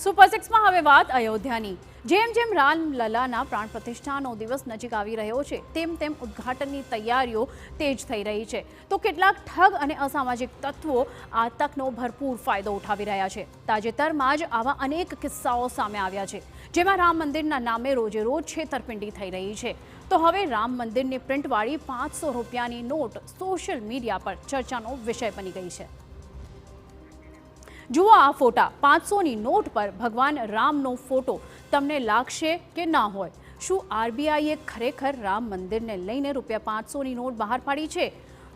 Super સિક્સમાં હવે વાત અયોધ્યાની। જેમ જેમ રામલલાના પ્રાણ પ્રતિષ્ઠાનો દિવસ નજીક આવી રહ્યો છે તેમ તેમ ઉદ્ઘાટનની તૈયારીઓ તેજ થઈ રહી છે તો કેટલાક ઠગ અને અસામાજિક તત્વો આ તકનો ભરપૂર ફાયદો ઉઠાવી રહ્યા છે। તાજેતરમાં જ આવા અનેક કિસ્સાઓ સામે આવ્યા છે જેમાં રામ મંદિરના નામે રોજે રોજ છેતરપિંડી થઈ રહી છે। તો હવે રામ મંદિરની પ્રિન્ટવાળી 500 રૂપિયાની નોટ સોશિયલ મીડિયા પર ચર્ચાનો વિષય બની ગઈ છે। જુઓ આ ફોટા। 500ની નોટ પર ભગવાન રામનો ફોટો તમને લાગશે કે ના હોય? શું આરબીઆઈએ ખરેખર રામ મંદિરને લઈને ₹500ની નોટ બહાર પાડી છે?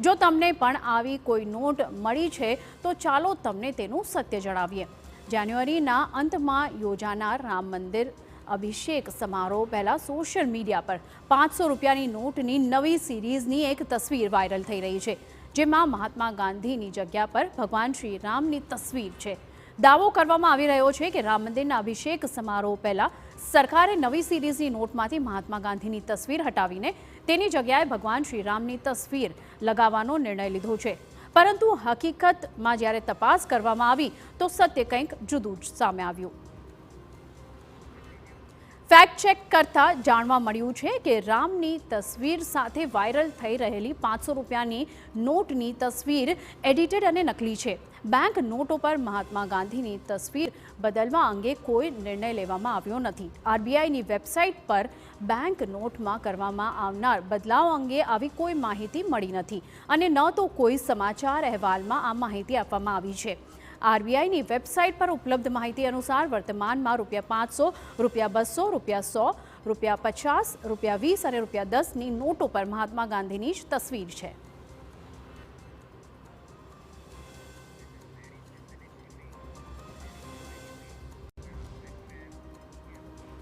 જો તમને પણ આવી કોઈ નોટ મળી છે તો ચાલો તમને તેનું સત્ય જણાવીએ। જાન્યુઆરીના અંતમાં યોજાનાર રામ મંદિર અભિષેક સમારોહ પહેલા સોશિયલ મીડિયા પર 500 રૂપિયાની નોટની નવી સિરીઝની એક તસવીર વાયરલ થઈ રહી છે જેમાં મહાત્મા ગાંધીની જગ્યા પર ભગવાન શ્રી રામની તસવીર છે। દાવો કરવામાં આવી રહ્યો છે કે રામ મંદિરના અભિષેક સમારોહ પહેલા સરકારે નવી સિરીઝની નોટમાંથી મહાત્મા ગાંધીની તસવીર હટાવીને તેની જગ્યાએ ભગવાન શ્રી રામની તસવીર લગાવવાનો નિર્ણય લીધો છે। પરંતુ હકીકતમાં જ્યારે તપાસ કરવામાં આવી તો સત્ય કંઈક જુદું જ સામે આવ્યું। ફેક્ટ ચેક કરતા જાણવા મળ્યું છે કે રામની તસવીર સાથે વાયરલ થઈ રહેલી 500 રૂપિયાની નોટની તસવીર એડિટેડ અને નકલી છે। બેંક નોટો પર મહાત્મા ગાંધીની તસવીર બદલવા અંગે કોઈ નિર્ણય લેવામાં આવ્યો નથી। આરબીઆઈની વેબસાઇટ પર બેંક નોટમાં કરવામાં આવનાર બદલાવ અંગે આવી કોઈ માહિતી મળી નથી અને ન તો કોઈ સમાચાર અહેવાલમાં આ માહિતી આપવામાં આવી છે। આરબીઆઈની વેબસાઇટ પર ઉપલબ્ધ માહિતી અનુસાર વર્તમાનમાં ₹500, ₹200, ₹100, ₹50, ₹20 અને ₹10ની નોટો પર મહાત્મા ગાંધીની જ તસવીર છે।